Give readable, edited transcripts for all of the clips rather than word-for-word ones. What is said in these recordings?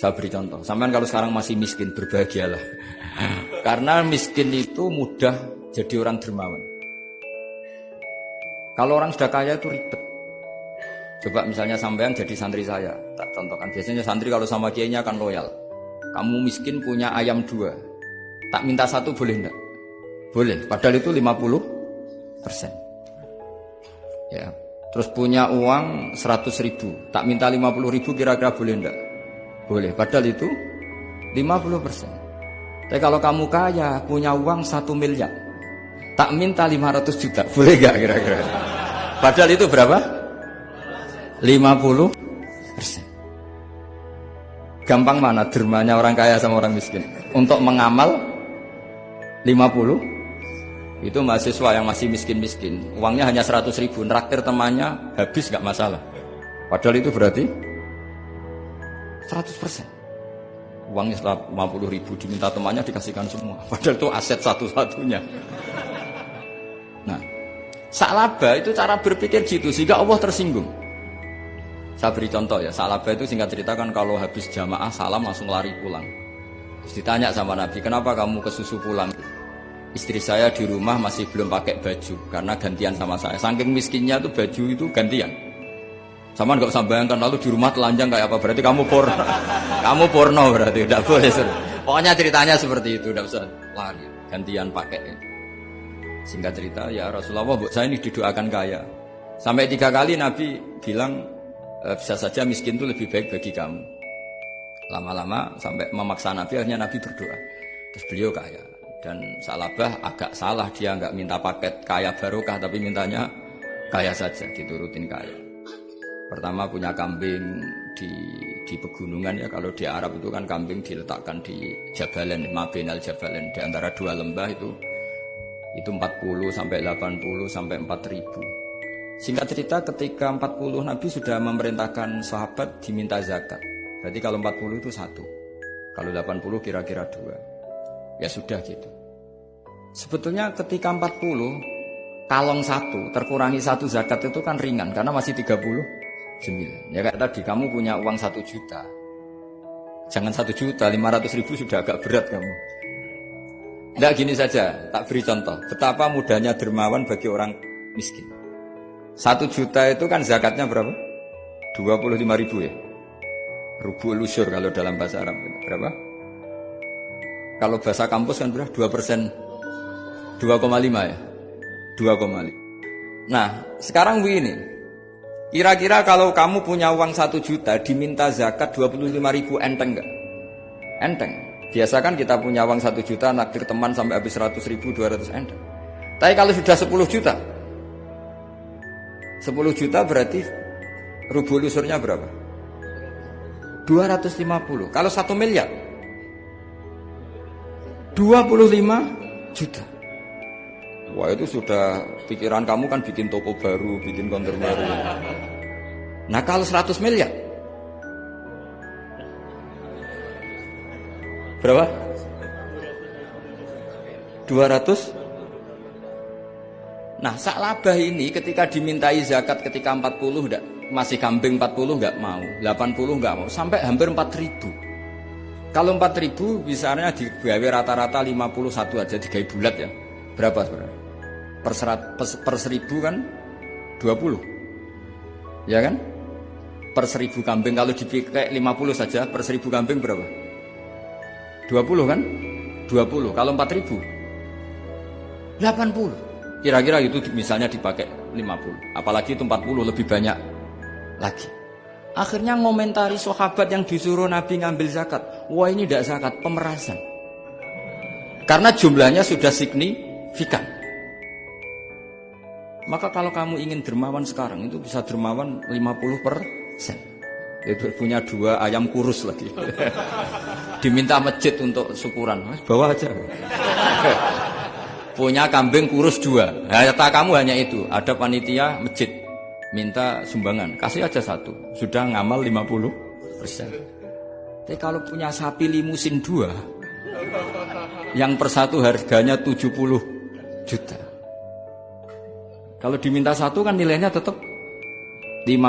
Saya beri contoh. Sampean kalau sekarang masih miskin, berbahagialah. Karena miskin itu mudah jadi orang dermawan. Kalau orang sudah kaya itu ribet. Coba misalnya sampean jadi santri saya, tak contohkan. Biasanya santri kalau sama kiainya akan loyal. Kamu miskin punya ayam 2, tak minta 1 boleh enggak? Boleh, padahal itu 50%. Ya. Terus punya uang 100.000, tak minta 50.000 kira-kira boleh enggak? Boleh, padahal itu 50%. Tapi kalau kamu kaya, punya uang 1 miliar, tak minta 500 juta, boleh enggak kira-kira? Padahal itu berapa? 50%. Gampang mana dermanya orang kaya sama orang miskin? Untuk mengamal 50, itu mahasiswa yang masih miskin-miskin, uangnya hanya 100.000, nraktir temannya habis gak masalah. Padahal itu berarti 100%. Uangnya 50.000 diminta temannya dikasihkan semua. Padahal itu aset satu-satunya. Nah, salaba itu cara berpikir gitu sehingga Allah tersinggung. Saya beri contoh ya, salaba itu singkat cerita kan kalau habis jamaah salam langsung lari pulang. Terus ditanya sama Nabi, kenapa kamu kesusu pulang? Istri saya di rumah masih belum pakai baju karena gantian sama saya. Saking miskinnya tuh baju itu gantian. Sama nggak usah bayangkan lalu di rumah telanjang kayak apa, berarti kamu porno. Kamu porno berarti tidak boleh. Pokoknya ceritanya seperti itu, tidak usah lari, gantian pakai. Singkat cerita, ya Rasulullah, saya ini didoakan kaya. Sampai 3 kali Nabi bilang, bisa saja miskin itu lebih baik bagi kamu. Lama-lama sampai memaksa Nabi, akhirnya Nabi berdoa. Terus beliau kaya. Dan Salabah agak salah, dia nggak minta paket kaya barokah, tapi mintanya kaya saja, diturutin kaya. Pertama punya kambing di pegunungan ya, kalau di Arab itu kan kambing diletakkan di Jabalen, Mabinal Jabalen, di antara 2 lembah itu 40 sampai 80 sampai 4.000. Singkat cerita ketika 40 Nabi sudah memerintahkan sahabat diminta zakat. Berarti kalau 40 itu 1, kalau 80 kira-kira 2. Ya sudah gitu. Sebetulnya ketika 40 kalong 1 terkurangi 1 zakat itu kan ringan karena masih 39. Ya kayak tadi kamu punya uang 1 juta. Jangan 1 juta, 500.000 sudah agak berat kamu. Tidak gini saja, tak beri contoh. Betapa mudahnya dermawan bagi orang miskin. 1 juta itu kan zakatnya berapa? 25.000 ya. Rubul usyur kalau dalam bahasa Arab. Berapa? Kalau bahasa kampus kan berapa? 2%. 2,5 ya. 2,5. Nah, sekarang begini. Kira-kira kalau kamu punya uang 1 juta diminta zakat 25.000 enteng enggak? Enteng. Biasa kan kita punya uang 1 juta naktir teman sampai habis 100.000, 200 enteng. Tapi kalau sudah 10 juta 10 juta berarti rubul usurnya berapa? 250. Kalau 1 miliar 25 juta. Wah itu sudah pikiran kamu kan bikin toko baru, bikin konter baru. Nah kalau 100 miliar berapa? 200. Nah Salabah ini ketika dimintai zakat ketika 40 enggak, masih kambing 40 enggak mau, 80 enggak mau, sampai hampir 4.000. Kalau 4.000 misalnya digawe rata-rata 51 aja, digawe bulat ya. Berapa sebenarnya? Per 1.000 kan 20. Ya kan? Per 1.000 kambing kalau dipakai 50 saja, per 1.000 kambing berapa? 20 kan? 20. Kalau 4.000 80. Kira-kira itu misalnya dipakai 50. Apalagi itu 40 lebih banyak lagi. Akhirnya ngomentari sahabat yang disuruh Nabi ngambil zakat. Wah ini tidak zakat, pemerasan. Karena jumlahnya sudah signifikan. Maka kalau kamu ingin dermawan sekarang itu bisa dermawan 50%. Itu punya 2 ayam kurus lagi. Diminta masjid untuk syukuran, bawa aja. Punya kambing kurus 2. Kata kamu hanya itu. Ada panitia masjid minta sumbangan, kasih aja 1. Sudah ngamal 50%. Tapi kalau punya sapi limusin 2, yang per 1 harganya 70 juta. Kalau diminta 1 kan nilainya tetap 50%.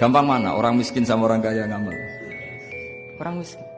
Gampang mana orang miskin sama orang kaya ngamal? Orang miskin.